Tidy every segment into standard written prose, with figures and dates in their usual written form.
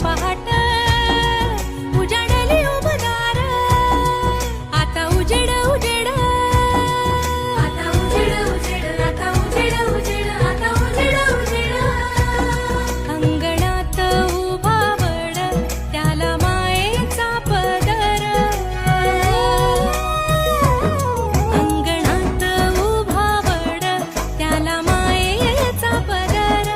पहाट उजाडली उबदार आता उजेड उजेड आता उजेड उजेड आता उजेड उजेड आता उजेड उजेड अंगणात उभा वड त्याला मायेचा पदर अंगणात उभा वड त्याला मायेचा पदर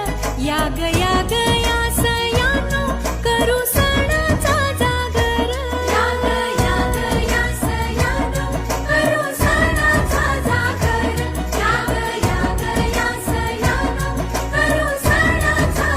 याग याग या सयानो करू सणाचा जागर याग याग या सयानो करू सणाचा जागर याग याग या सयानो करू सणाचा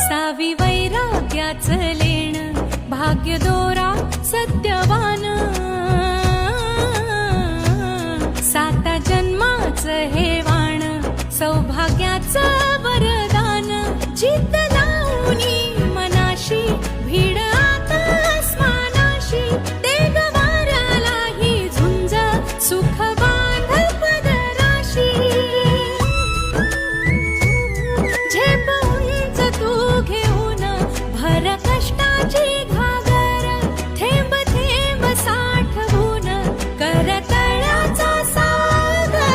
सावी वैराग्याचं लेण भाग्य दोरा सत्यवान साता जन्माचं हे वाण सौभाग्याचं वरदान जिद्द लावणी मनाशी भीड आता आसमानाशी देग वाऱ्यालाही झुंज सुख बांध पदराशी झेप उंच तू घेऊन भर कष्टाची घागर थेंब थेंब साठवून कर तळ्याचा सागर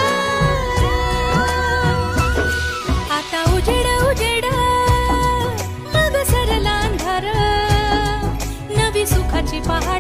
आता उजेड उजेड मग सरला अंधार नवी सुखाची पहाट